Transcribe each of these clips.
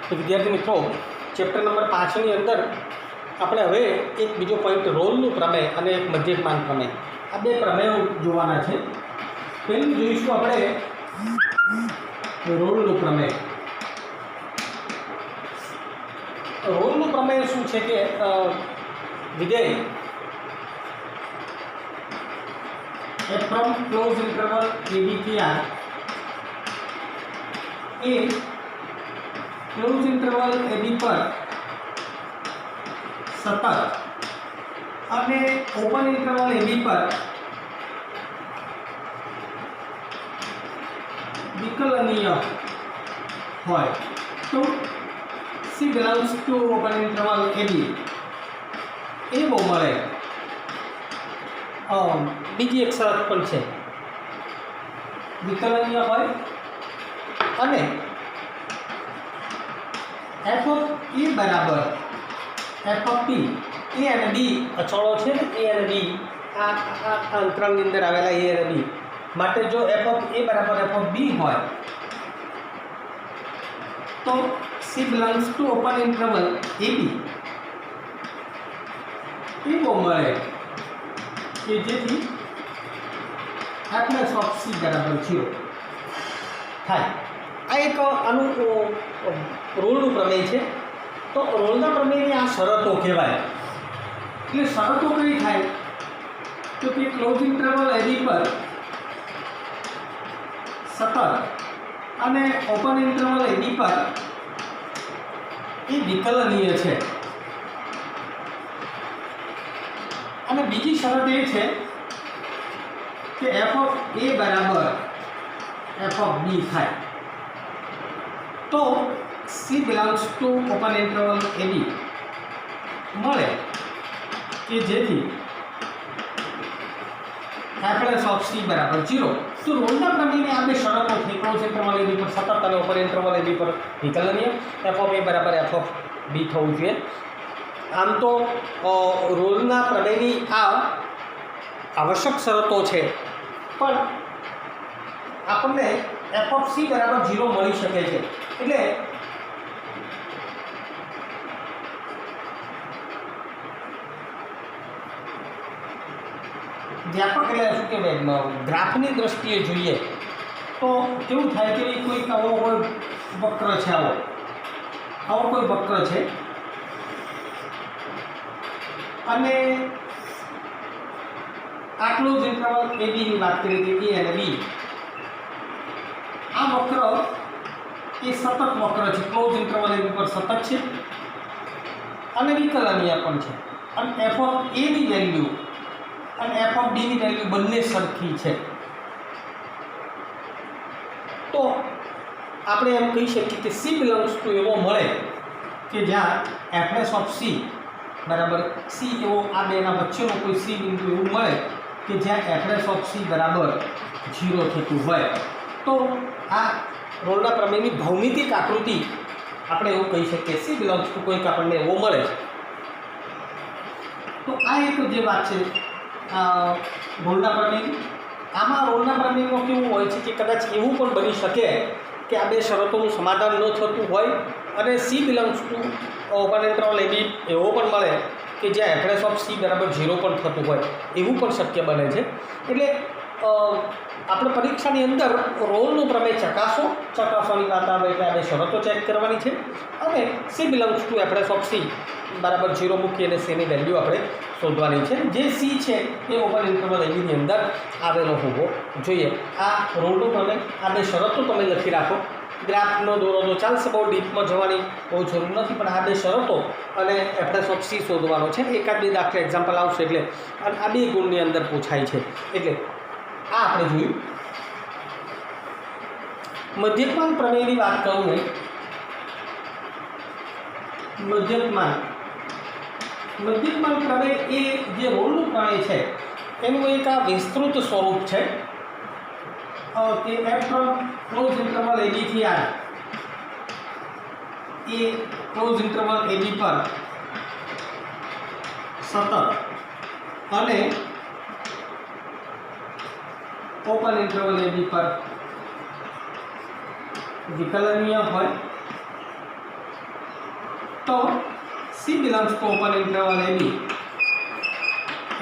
तो विद्यार्थी मित्रों चैप्टर नंबर 5 ની અંદર આપણે હવે એક બીજો પોઈન્ટ રોલનું પ્રમેય અને એક મધ્યકમાન પ્રમેય આ બે પ્રમેયો જોવાના છે। પહેલું જોઈશું આપણે રોલનું પ્રમેય। રોલનું પ્રમેય શું છે કે વિધેય f from closed interval ab થી r એ क्लोज इंटरवल ए बी पर सतत અને ઓપન इंटरवल ए बी पर विकलनीय હોય તો c belongs to open interval a b એવો મળે। બીજી એક શરત પણ છે વિકલनीय હોય અને एफ ऑफ ए बराबर एफ ऑफ बी ए અને બી અચળો છે ને એ અને બી આ અંતરાલની અંદર આવેલા એ અને બી માટે જો એફ ઓફ એ બરાબર એફ ઓફ બી હોય તો C belongs to open interval A B એવો મળે કે જેથી એફ ઓફ સી બરાબર 0 થાય। આ એક આનું રોલનું પ્રમેય છે। તો રોલના પ્રમેયની આ શરતો કહેવાય। એટલે શરતો કઈ થાય તો કે ક્લોઝ ઇન્ટરવલ એ બી પર સતત અને ઓપન ઇન્ટરવલ એ બી પર એ વિકલનીય છે। અને બીજી શરત એ છે કે એફ ઓફ એ બરાબર એફ ઓફ બી થાય तो C belongs to open interval AB મળે કે જેથી f of C બરાબર 0। તો રોલના પ્રમેયની આ બે શરતો થઈ ક્લોઝ ઇન્ટરવલ AB પર સતત અને ઓપન ઇન્ટરવલ AB પર વિકલનીય f of A બરાબર f of B થવું જોઈએ। આમ તો રોલના પ્રમેયની આ આવશ્યક શરતો છે પણ આપણને f of C બરાબર 0 મળી શકે છે। એટલે વ્યાપક એટલે શું કહેવાય ગ્રાફની દ્રષ્ટિએ જોઈએ તો કેવું થાય કે કોઈક આવો કોઈ વક્ર છે આવો કોઈ વક્ર છે અને આટલું જ ઇન્ટરવલ એ બીની વાત કરી હતી એ અને બી આ વક્ર એ સતત વક્ર છે ક્લોઝ ઇન્ટરવલ એ પર સતત છે અને વિકલનીય પણ છે અને એફ ઓફ એ ની વેલ્યુ અને એફ ઓફ બી ની વેલ્યુ બંને સરખી છે। તો આપણે એમ કહી શકીએ કે સી બિલોંગ્સ ટુ એવો મળે કે જ્યાં એફ ઓફ સી બરાબર સી એવો આ બેના વચ્ચેનો કોઈ સી બિંદુ એવું મળે કે જ્યાં એફ ઓફ સી બરાબર 0 થતું હોય। તો આ રોલના પ્રમેયની ભૌમિતિક આકૃતિ આપણે એવું કહી શકીએ સી બિલોંગ્સ ટુ કોઈક આપણને એવો મળે। તો આ એક જે વાત છે રોલના પ્રમેયની। આમાં રોલના પ્રમેયમાં કેવું હોય છે કે કદાચ એવું પણ બની શકે કે આ બે શરતોનું સમાધાન ન થતું હોય અને C belongs to open interval A B એવો પણ મળે કે જ્યાં એફ ઓફ સી બરાબર 0 પણ થતું હોય એવું પણ શક્ય બને છે। એટલે આપણે પરીક્ષાની અંદર રોલનું પ્રમેય ચકાસવાની વાત આવે એટલે આપણે શરતો ચેક કરવાની છે અને C belongs to f of C બરાબર 0 મૂકી અને સીની વેલ્યુ આપણે શોધવાની છે। જે સી છે એ ઓપન ઇન્ટરવલ એબીની અંદર આવેલો હોવો જોઈએ। આ રોલનું પ્રમેય આ બે શરતો તમે લખી રાખો। ગ્રાફનો દોરો તો ચાલશે, બહુ ડીપમાં જવાની બહુ જરૂર નથી પણ આ બે શરતો અને એફ ઓફ સી શોધવાનો છે। એકાદ બે દાખલા એક્ઝામ્પલ આવશે એટલે અને આ બે ગુણની અંદર પૂછાય છે। એટલે આ આપણે જોયું। મધ્યકમાન પ્રમેયની વાત કરું ને મધ્યકમાન પ્રમેય એ જે રોલનું પ્રમેય છે એનું એક આ વિસ્તૃત સ્વરૂપ છે કે F from close interval A બી થી R A close interval A બી પર સતત અને ओपन इंटरवल ए बी पर विकलनीय હોય તો C belongs to open interval A B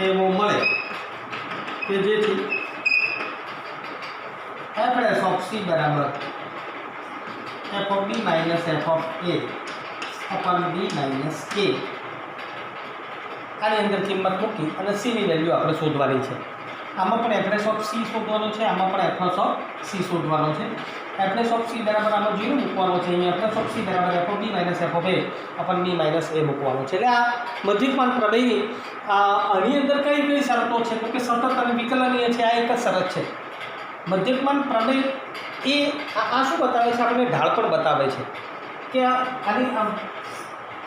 એવો મળે કે જેથી એફ ડેશ ઓફ સી બરાબર F of B minus F of A upon B minus A આની અંદર કિંમત મૂકી અને સીની વેલ્યુ આપણે શોધવાની છે. આમાં પણ એફ ડેશ ઓફ સી શોધવાનો છે, આમાં પણ એફ ડેશ ઓફ સી શોધવાનો છે. એફ ડેશ ઓફ સી બરાબર આમાં 0 મૂકવાનો છે, અહીંયા એફ ડેશ ઓફ સી બરાબર F of B minus F of A upon B minus A મૂકવાનો છે. એટલે આ મધ્યકમાન પ્રમેયની આની અંદર કઈ કઈ શરતો છે તો કે સતત અને વિકલનીય છે. આ એક જ શરત છે. મધ્યકમાન પ્રમેય એ આ શું બતાવે છે, આપણને ઢાળ પણ બતાવે છે કે આની આમ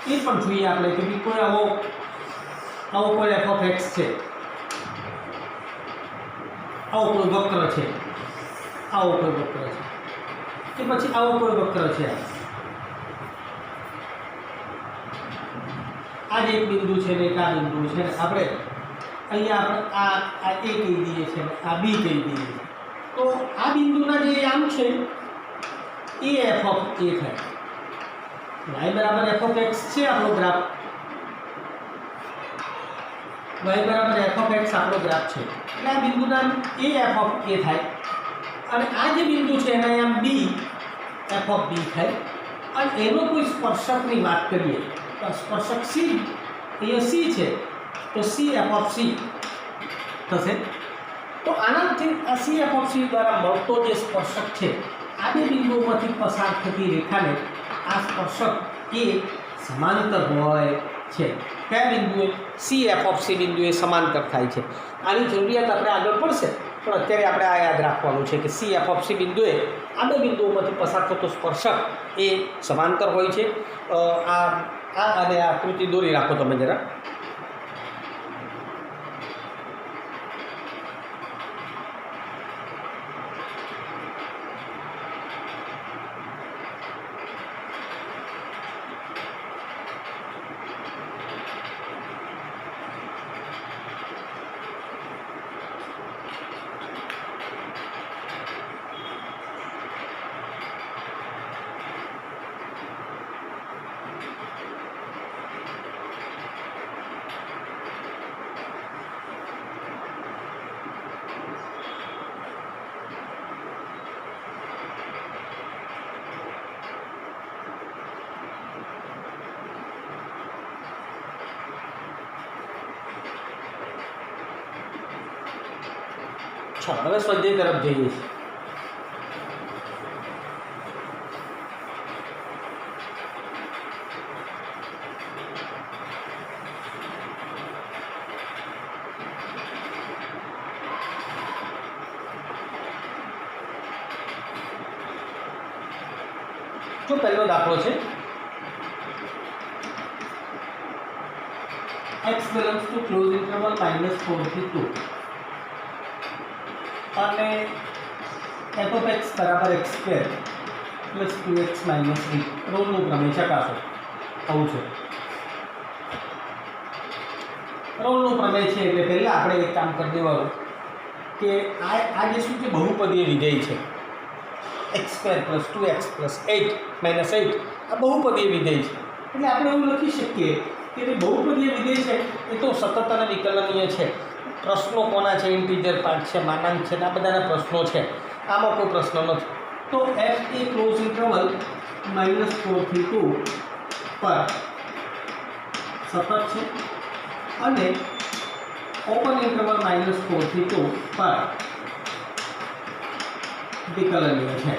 એ પણ જોઈએ આપણે કે બી કોઈ આવો કોઈ એફ ઓફ એક્સ છે, આવો કોઈ વક્ર છે, આવો કોઈ વક્ર છે કે પછી આવો કોઈ વક્ર છે. આ જ એક બિંદુ છે ને એક આ બિંદુ છે ને આપણે અહીંયા આપણે આ એ કહી દઈએ છીએ, આ બી કહી દઈએ છીએ. તો આ બિંદુના જે આમ છે એ એફ ઓફ એ થાય. y બરાબર એફ ઓફ એક્સ છે આપણો ગ્રાફ, y બરાબર એફ ઓફ એક્સ આપણો ગ્રાફ છે. એટલે આ બિંદુના એ એફ ઓફ એ થાય અને આ જે બિંદુ છે એના આમ બી એફ ઓફ બી થાય. અને એનો કોઈ સ્પર્શકની વાત કરીએ તો સ્પર્શક સી, અહીંયા સી છે તો સી એફ ઓફ સી થશે. તો આનાથી આ સી એફ ઓફ સી દ્વારા મળતો જે સ્પર્શક છે આ બે બિંદુઓમાંથી પસાર થતી રેખાને આ સ્પર્શક એ સમાંતર હોય છે. કયા બિંદુએ? સી એફ ઓફ સી બિંદુએ સમાંતર થાય છે. આની જરૂરિયાત આપણે આગળ પડશે, પણ અત્યારે આપણે આ યાદ રાખવાનું છે કે સી એફ ઓફ સી બિંદુએ આ બે બિંદુઓમાંથી પસાર થતો સ્પર્શક એ સમાંતર હોય છે. આ અને આ આકૃતિ દોરી રાખો તમે જરા. ચાલો હવે સ્વાધ્યાય તરફ જઈએ છીએ. જો પહેલો દાખલો છે x belongs to closed interval -4 થી 2 અને f of x બરાબર x² + 2x - 3 રોલનું પ્રમેય ચકાસો. આવું છે રોલનું પ્રમેય છે એટલે પહેલાં આપણે એક કામ કરી દેવાનું કે આ જે શું છે બહુપદીય વિધેય છે x² + 2x + 8 - 8 આ બહુપદીય વિધેય છે. એટલે આપણે એવું લખી શકીએ કે જે બહુપદીય વિધેય છે એ તો સતત અને વિકલનીય છે. પ્રશ્નો કોના છે? ઇન્ટીજર પાર્ટ છે, માનાંક છે, આ બધાના પ્રશ્નો છે. આમાં કોઈ પ્રશ્ન નથી. તો f એ ક્લોઝ ઇન્ટરવલ -4 થી 2 પર સતત છે અને ઓપન ઇન્ટરવલ -4 થી 2 પર વિકલનીય છે.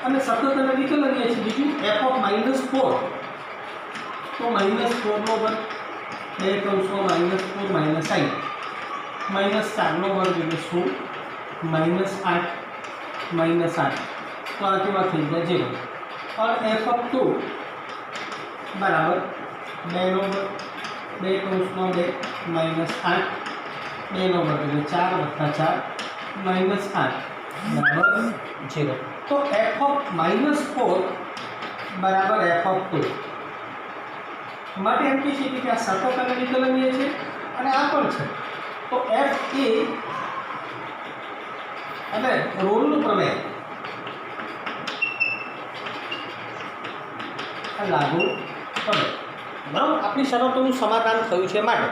અને સતત અને વિકલનીય છે. બીજું f ઓફ -4 તો -4 નો વર્ગ 2 કૌંસમાં -4 - 8 -4 નો વર્ગ એટલે શું? -8 -8 તો આ કેવા થઈ જાય 0. और f ऑफ 2 बराबर 2 નો વર્ગ 2 કૌંસમાં 2 -8 2 નો વર્ગ એટલે 4 + 4 -8 બરાબર 0. તો f ऑफ -4 બરાબર f ऑफ 2 માટે એમ કહી શકીએ કે આ સતત અને વિકલનીય છે અને આ પણ છે. તો f એ અને રોલનું પ્રમેય લાગુ પડે. બરાબર, આપણી શરતોનું સમાધાન થયું છે માટે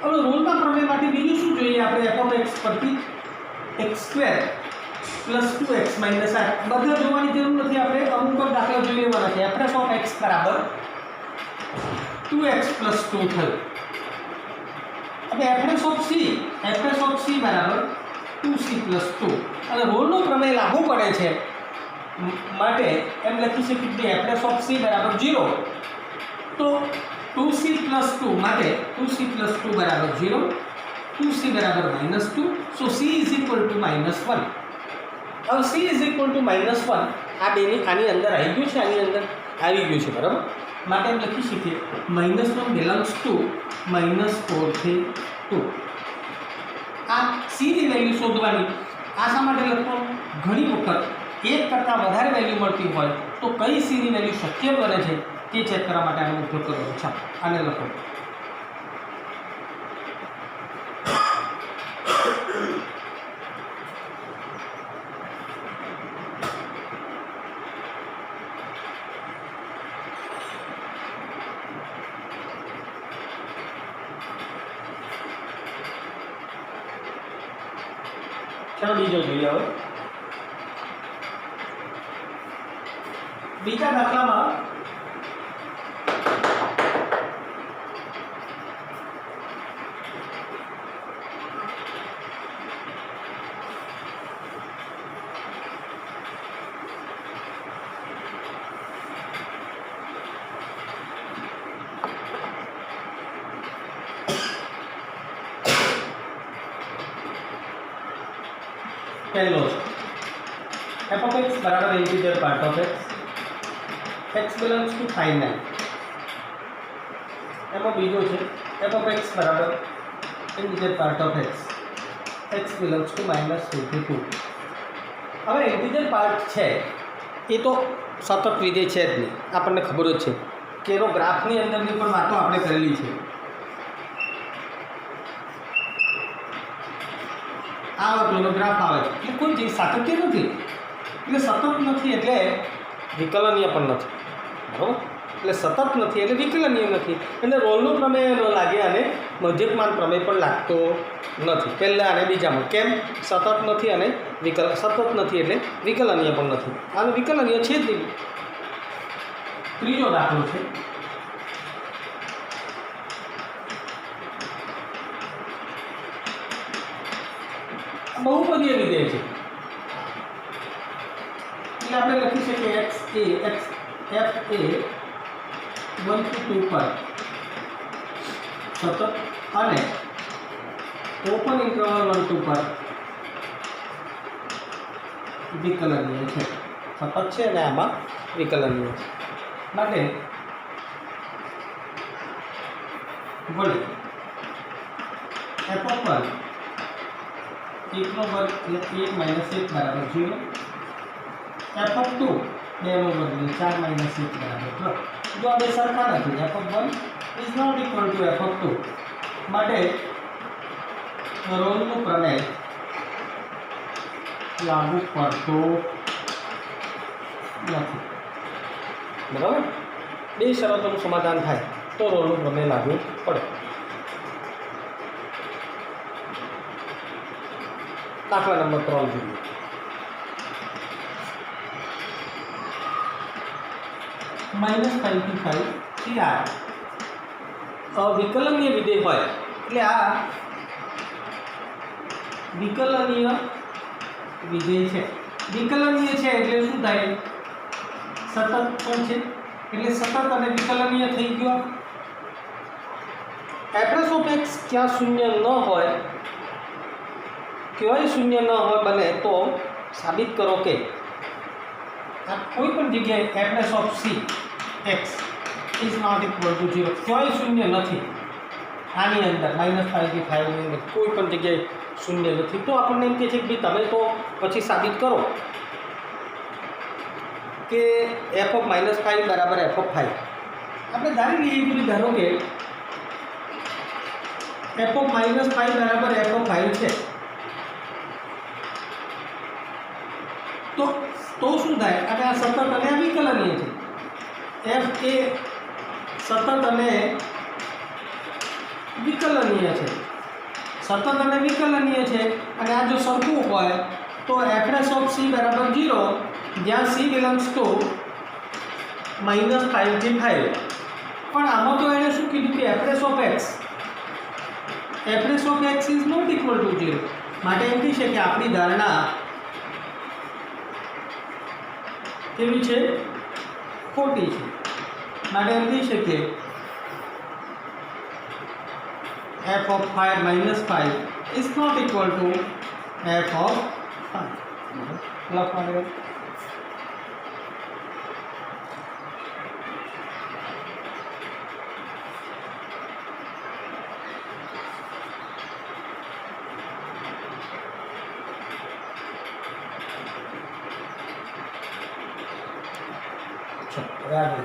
હવે રોલના પ્રમેયમાંથી બીજું શું જોઈએ આપણે? એફ ઓફ એક્સ પરથી x square plus 2x minus 8 બધા જોવાની જરૂર નથી, આપણે અમુક જ દાખલા જોઈ લેવાના છે. એફ ઓફ એક્સ બરાબર 2x પ્લસ 2 થયું. હવે એફ ઓફ સી બરાબર 2c પ્લસ 2 અને રોલનો પ્રમેય લાગુ પડે છે માટે એમ લખી શકીએ કે એફ ઓફ સી બરાબર 0. તો 2c પ્લસ 2 માટે 2c પ્લસ 2 બરાબર 0, 2c બરાબર -2. સો c ઇઝ ઇક્વલ ટુ -1. હવે c ઇઝ ઇક્વલ ટુ -1 આ બેની આની અંદર આવી ગયું છે, આની અંદર આવી ગયું છે. બરાબર, માટે એમ લખી શકીએ -1 બિલોંગ્સ ટુ -4 થી 2. આ c ની વેલ્યુ શોધવાની. આ શા માટે લખવાનું? ઘણી વખત એક કરતાં વધારે વેલ્યુ મળતી હોય તો કઈ c ની વેલ્યુ શક્ય બને છે તે ચેક કરવા માટે આનો ઉપયોગ કરવાનો છે. આને લખો. ચાલો બીજો જોઈએ. હવે બીજા દાખલામાં પહેલો છે એફ ઓફ એક્સ બરાબર integer part of x belongs to finite. એમાં બીજો છે એફ ઓફ એક્સ બરાબર integer part of x belongs to -2 હવે ઇન્ટિજર પાર્ટ છે એ તો સતત વિધેય છે જ નહીં, આપણને ખબર જ છે કે એનો ગ્રાફની અંદરની પણ વાતો આપણે કરેલી છે. આ વખતનો ગ્રાફ આવે છે એટલે કોઈ ચીજ સાતત્ય નથી, એટલે સતત નથી એટલે વિકલનીય પણ નથી. બરાબર, એટલે સતત નથી એટલે વિકલનીય નથી, એટલે રોલનો પ્રમેય ન લાગે અને મધ્યકમાન પ્રમેય પણ લાગતો નથી પહેલાં અને બીજામાં. કેમ? સતત નથી અને સતત નથી એટલે વિકલનીય પણ નથી. આનું વિકલનીય છે જ નહીં. ત્રીજો દાખલો છે બહુપદીય વિધેય છે એટલે આપણે લખી શકીએ એફ એ 1 થી 2 પર સતત અને ઓપન ઇન્ટરવલ 1 2 પર વિકલનીય છે. સતત છે અને આમાં વિકલનીય છે માટે વળી એફ ઓફ 1 1 નો વર્ગ એટલે 1 - 1 બરાબર 0. એફ ઓફ 2 2 નો વર્ગ એટલે 4 - 1 બરાબર 3. જો આ બે સરખા નથી, f of 1 is not equal to F of 2 માટે રોલનો પ્રમેય લાગુ પડતો નથી. બરાબર, બે શરતોનું સમાધાન થાય તો રોલનો પ્રમેય લાગુ પડે. દાખલા નંબર 3 જોઈએ. -5 થી 5 થી r વિકલનીય વિધેય હોય એટલે આ વિકલનીય વિધેય છે. વિકલનીય છે એટલે શું થાય? સતત પણ છે એટલે સતત અને વિકલનીય થઈ ગયો. એફ ઓફ એક્સ ક્યાં શૂન્ય ન હોય, ક્યાંય શૂન્ય ન હોય બને તો સાબિત કરો કે આ કોઈ પણ જગ્યાએ f of c x is not equal to 0. ક્યાંય શૂન્ય નથી આની અંદર -5 થી 5 ની અંદર કોઈ પણ જગ્યાએ શૂન્ય નથી. તો આપણને એમ કહે છે કે ભાઈ તમે તો પછી સાબિત કરો કે એફ ઓફ -5 બરાબર એફ ઓફ 5. આપણે ધારી લઈએ કે ધારો કે એફ ઓફ -5 બરાબર એફ ઓફ 5 છે તો શું થાય? અને આ સતત અને આ વિકલનીય છે. એફ એ સતત અને વિકલનીય છે, સતત અને વિકલનીય છે અને આ જો સરખું હોય તો એફએસ ઓફ સી બરાબર 0 જ્યાં સી બિલોંગ્સ ટુ -5 થી 5. પણ આમાં તો એણે શું કીધું કે f's of x is not equal to 0. માટે એમ કહી છે કે આપણી ધારણા કેવી છે? ખોટી છે. માટે એમ કહી શકીએ f of 5 minus 5 is not equal to f of 5. લખવાનું બરાબર.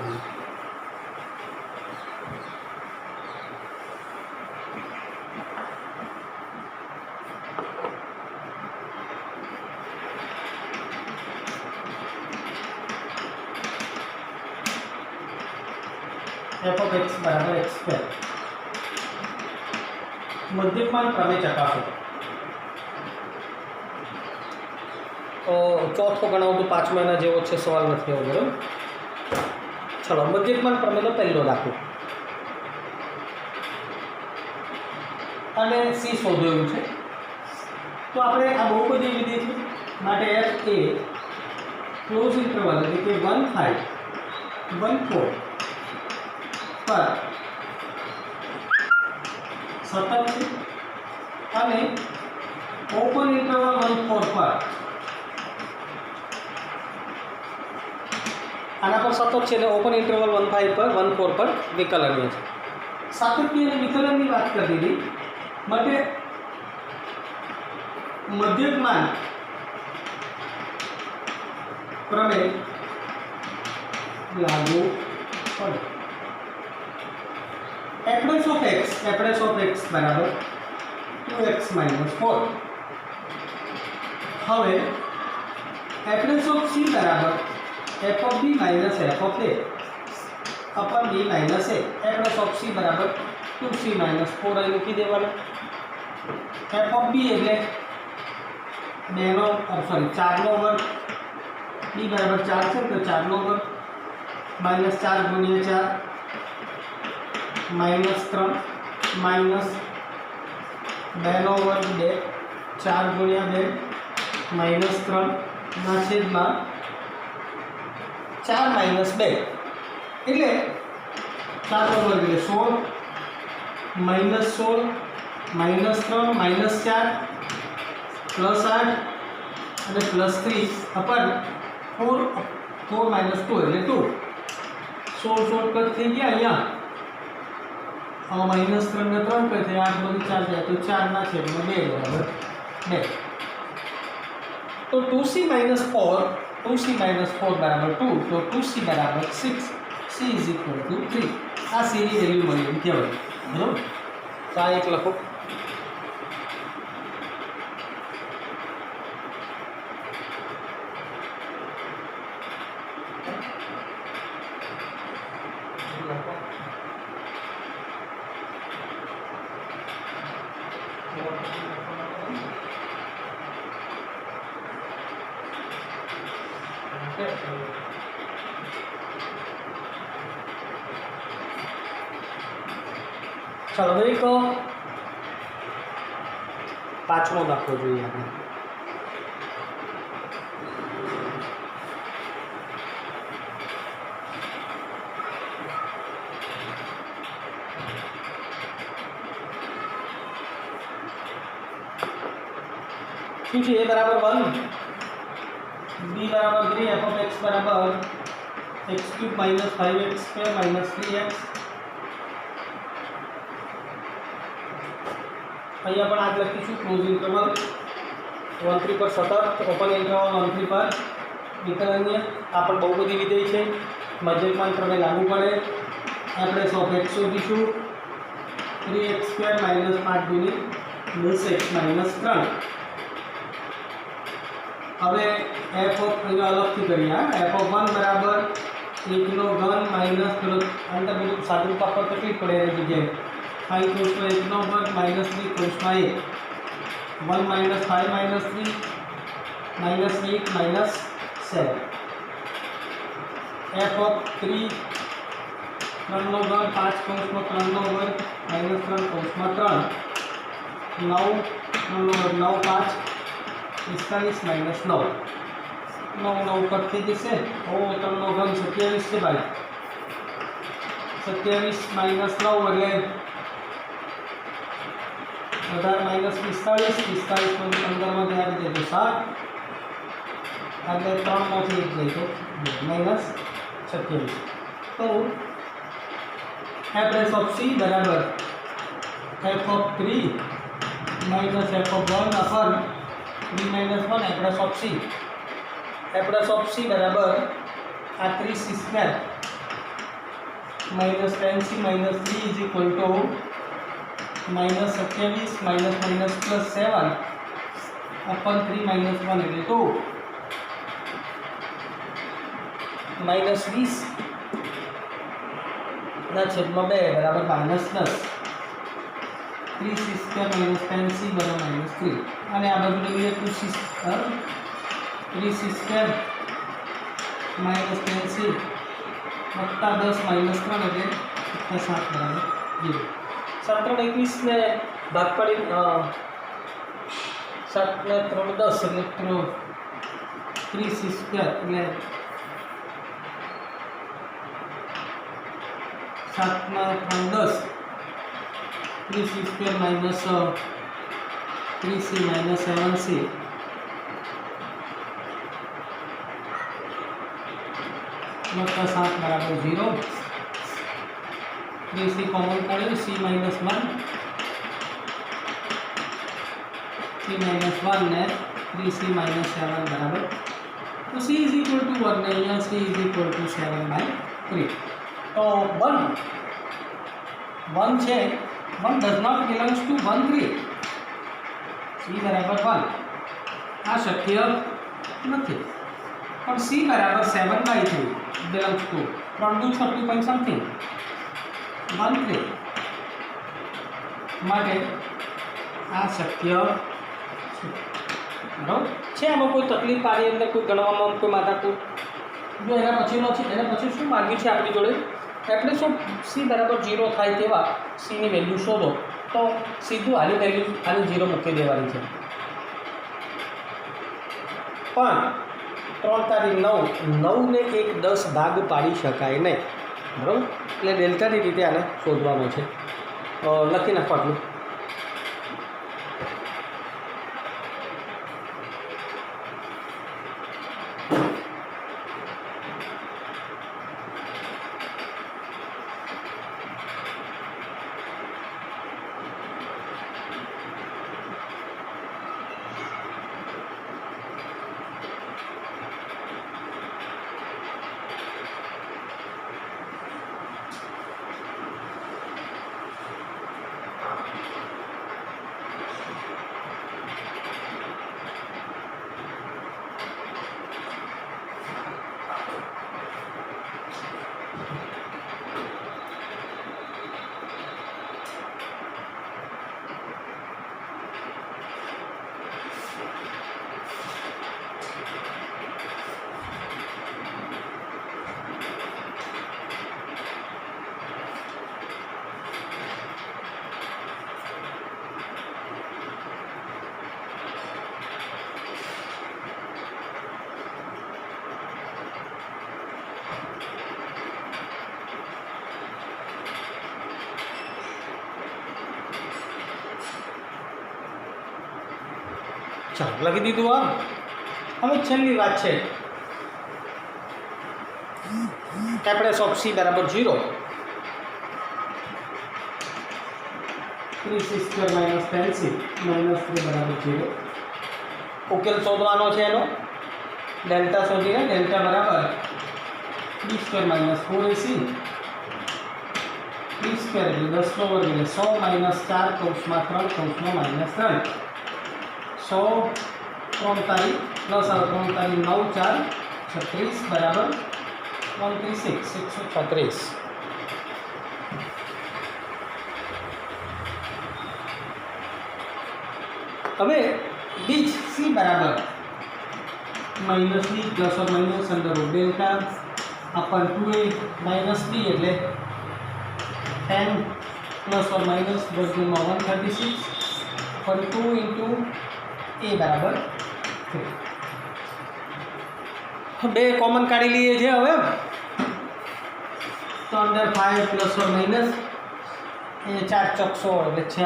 f of x બરાબર x સ્ક્વેર. મધ્યકમાન પ્રમેય ચકાસો. તો ચોથો ગણાવો તો પાંચમાના જેવો છે, સવાલ નથી આવ્યો બરાબર. ચલો મધ્યકમાન પ્રમેયનો પહેલો દાખલો અને સી શોધ્યું છે. તો આપણે આ બહુપદી વિધિ છે માટે f એ ક્લોઝ ઇન્ટરવલ એટલે કે 1 5 1 4 પર સતત છે અને ઓપન ઇન્ટરવલ 1 4 પર આના પર સતત છે એટલે ઓપન ઇન્ટરવલ 1 5 પર 1 4 પર વિકલનીય છે. સાતત્ય અને વિકલનની વાત કરી દીધી માટે મધ્યકમાન પ્રમેય લાગુ પડે. એફએસ ઓફ x બરાબર 2x - 4. હવે એફએસ ઓફ c બરાબર f of b minus f of a upon b minus a. F of c बराबर 2c minus 4 અહીં મૂકી દેવાનું. f of b એટલે 4નો વર્ગ, b બરાબર 4 છે તો 4નો વર્ગ માઇનસ 4 ગુણ્યા 4 માઇનસ 3 માઇનસ 2નો વર્ગ 2 4 ગુણ્યા 2 માઇનસ 3 ના છેદમાં 4 માઇનસ 2 એટલે 4નો વર્ગ એટલે 16 માઇનસ 16 માઇનસ 3 માઇનસ 4 પ્લસ 8 અને પ્લસ 3 અપન 4 માઇનસ 2 એટલે 2 16 કટ થઈ ગયા. અહીંયા માઇનસ 3 ને 3 કટ થઈ 8 બધી 4 જાય તો 4 ના છેદમાં 2 બરાબર 2. તો 2c minus 4 बराबर 2 तो 2c बराबर 6 c इज इक्वल टू 3. आ c ની વેલ્યુ મળી એમ કહેવાય બરાબર. તો આ એક લખો. ચાલો હવે એક પાંચમો દાખલો જોઈએ આપણે. શું છે? a બરાબર 1 b બરાબર 3 f of x બરાબર x³ - 5x² - 3x. અહીંયા પણ આજ લખીશું ક્લોઝ ઇન્ટરવલ 1 3 પર સતત, ઓપન ઇન્ટરવલ 1 3 પર વિકલનીય. આ પણ બહુપદી વિધેય છે, મધ્યકમાન પ્રમેય લાગુ પડે. આપણે ઓફ x શોધીશું 3x² - 5 ગુણ્યા 10x - 3. હવે f ઓફ અહીંયા અલગથી કરીએ. f of 1 બરાબર એકનો ઘન માઇનસ પેલો અંદર બધું સાદું પાપડ તકલીફ પડે એની જગ્યાએ 5 કૌંસમાં એકનો વર્ગ માઇનસ 3 કૌંસમાં 1 1 minus 5 minus 3 minus 8 minus 7 f of 3 3નો વર્ગ 5 કૌંસમાં 3નો વર્ગ માઇનસ 3 કૌંસમાં 3 9 3નો વર્ગ 9 5 45 માઇનસ 9 9 કટ થઈ જશે ઓ 3નો ઘન 27 છે ભાઈ 27 માઇનસ 9 એટલે 18 માઇનસ 45 45 15માંથી આવી જાય તો 7 એટલે 3માંથી 1 જાય તો માઇનસ 27 તો f dash of c બરાબર f of 3 minus f of 1 અપન 3 minus 1 f dash of c f dash of c બરાબર આ 3c square minus 10c minus 3 is equal two minus 27 minus minus plus 7 અપન 3 minus 1 એટલે 2 minus 20 ના છેદમાં 2 બરાબર minus 10 3c square minus 10c બરાબર minus 3 અને આ બધું લઈએ 3c સ્ક્વેર માઇનસ 10c વત્તા 10 માઇનસ 3 એટલે 7 બરાબર 0 7 3 21 ને ભાગ પાડી 7 ને 3 10 એટલે 3c સ્ક્વેર એટલે 7 में 3 10 3c square minus 3c minus 7c बटा 7 बराबर 0 3c कॉमन काढ़े c माइनस 1 c माइनस 1 ने 3c माइनस 7 बराबर तो c इज इक्वल टू 1 ने यहाँ c इज इक्वल टू 7/3 तो 1 છે 1 does not belongs to 1 3 c बराबर 1 આ શક્ય નથી પણ c બરાબર 7/3 बिलोंग्स टू 3 2 30 point something 1 3 માટે આ શક્ય છે બરાબર છે આમાં કોઈ તકલીફ આની અંદર કોઈ ગણવામાં કોઈ માથાકૂટ જો એના પછીનો છે એના પછી શું માંગ્યું છે આપણી જોડે એટલે શું c બરાબર 0 થાય તેવા c ની વેલ્યુ શોધો તો સીધું આની વેલ્યુ આની 0 મૂકી દેવાની છે પણ 3 તારીખ 9 ને 1 10 ભાગ પાડી શકાય નહીં બરાબર એટલે ડેલ્ટાની રીતે આને શોધવાનું છે લખી નાખો આટલું ચાલો લખી દીધું આ હવે છેલ્લી વાત છે f dash of c બરાબર 0 3c square minus 10c minus 3 બરાબર 0 ઉકેલ શોધવાનો છે એનો ડેલ્ટા શોધીને ડેલ્ટા બરાબર 3 સ્ક્વેર માઇનસ 4ac 3 સ્ક્વેર એટલે 10નો વર્ગ એટલે 100 માઇનસ 4 કૌંસમાં 3 કૌંસમાં માઇનસ 3 100 3 તારીખ પ્લસ 3 તારીખ 9 4 36 બરાબર 136 136. હવે બીજ સી બરાબર minus B plus or minus under root delta upon 2a minus B એટલે 10 પ્લસ ઓર માઇનસ વર્ગમૂળમાં 136 પર 2 ઇન્ટુ એ બરાબર 3. બે કોમન કાઢી લઈએ છે હવે તો અંદર 5 પ્લસ ઓર માઇનસ એ 4 ચોક 16 એટલે 4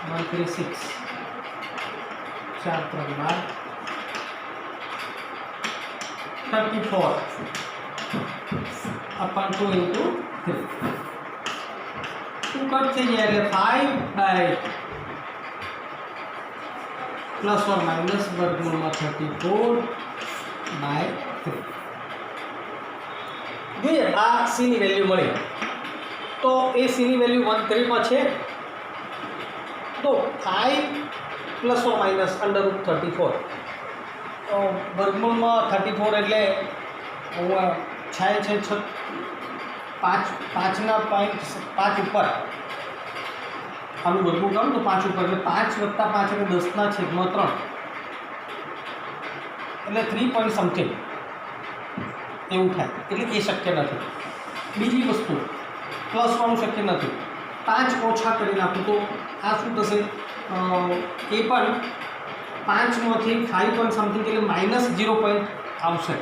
136 4 3 34 अपन 2 इंटू 3 2 कट चाहिए એટલે 5 બાય પ્લસ ઓર માઇનસ વર્ગમૂળમાં 34 બાય 3. જોઈએ આ સી ની વેલ્યુ મળી તો એ સી ની વેલ્યુ 13 માં છે તો 5 plus or minus under route 34 વર્ગમૂળમાં 34 એટલે छः छः 5 ના 5 ઉપર આનું વર્ગમૂળ કરું તો 5 ઉપર એટલે 5 વત્તા 5 એટલે 10 ના છેદમાં 3 એટલે 3 પોઈન્ટ સમથિંગ એવું થાય એટલે એ શક્ય નથી. બીજી વસ્તુ પ્લસ વાળું શક્ય નથી. 5 ઓછા કરી નાખું તો આ શું થશે એ પણ 5માંથી 5 પોઈન્ટ સમથિંગ એટલે માઇનસ 0 પોઈન્ટ આવશે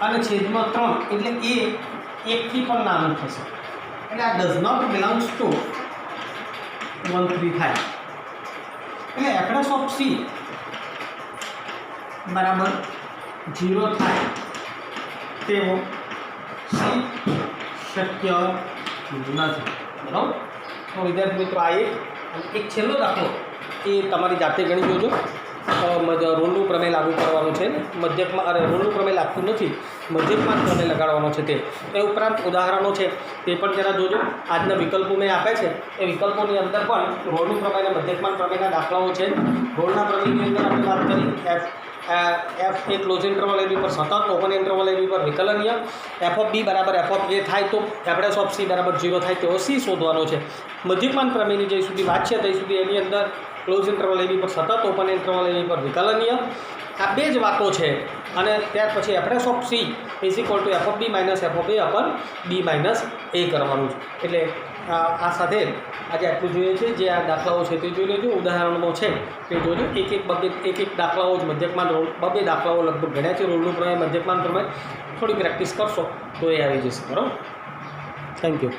અને છેદમાં 3 એટલે એ 1થી પણ નાનું થશે એટલે આ ડઝ નોટ બિલોંગ્સ ટુ 13 થાય એટલે એફએસ ઓફ સી બરાબર 0 થાય તેવો સી શક્ય નથી. બરાબર. તો વિદ્યાર્થી મિત્રો આ એક છેલ્લો દાખલો એ તમારી જાતે ગણી જોજો. રોલનું પ્રમેય લાગુ કરવાનું છે ને મધ્યકમાં રોલનું પ્રમેય લાગતું નથી મધ્યકમાં પ્રમેય લગાડવાનો છે તે ઉપરાંત ઉદાહરણો છે તે પણ જરા જોજો. આજના વિકલ્પો મેં આપ્યા છે એ વિકલ્પોની અંદર પણ રોલનું પ્રમેય અને મધ્યકમાં પ્રમેયના દાખલાઓ છે. રોલના પ્રમેયની અંદર આપણે વાત કરી એફ એ ક્લોઝ ઇન્ટરવલ એબી પર સતત ઓપન ઇન્ટરવલ એબી પર વિકલનીય એફ ઓફ બી બરાબર એફ ઓફ એ થાય તો એફએસ ઓફ સી બરાબર 0 થાય તેવો સી શોધવાનો છે. મધ્યકમાં પ્રમેયની જે સુધી વાત છે ત્યાં સુધી એની અંદર ક્લોઝ ઇન્ટરવલ એબી પર સતત ઓપન ઇન્ટરવલ એબી પર વિકલનીય આ બે જ વાતો છે અને ત્યાર પછી FS of C is equal to F of B minus F of A upon B minus A કરવાનું છે. એટલે આ સાથે આજે આટલું જોઈએ છે. જે આ દાખલાઓ છે તે જોઈ લેજો. ઉદાહરણો છે તે જોજો. એક દાખલાઓ જ મધ્યકમાં બે દાખલાઓ લગભગ ગણ્યા છે. રોલનું પ્રમેય મધ્યકમાં પ્રમેય થોડી પ્રેક્ટિસ કરશો તો એ આવી જશે. બરાબર. Thank you.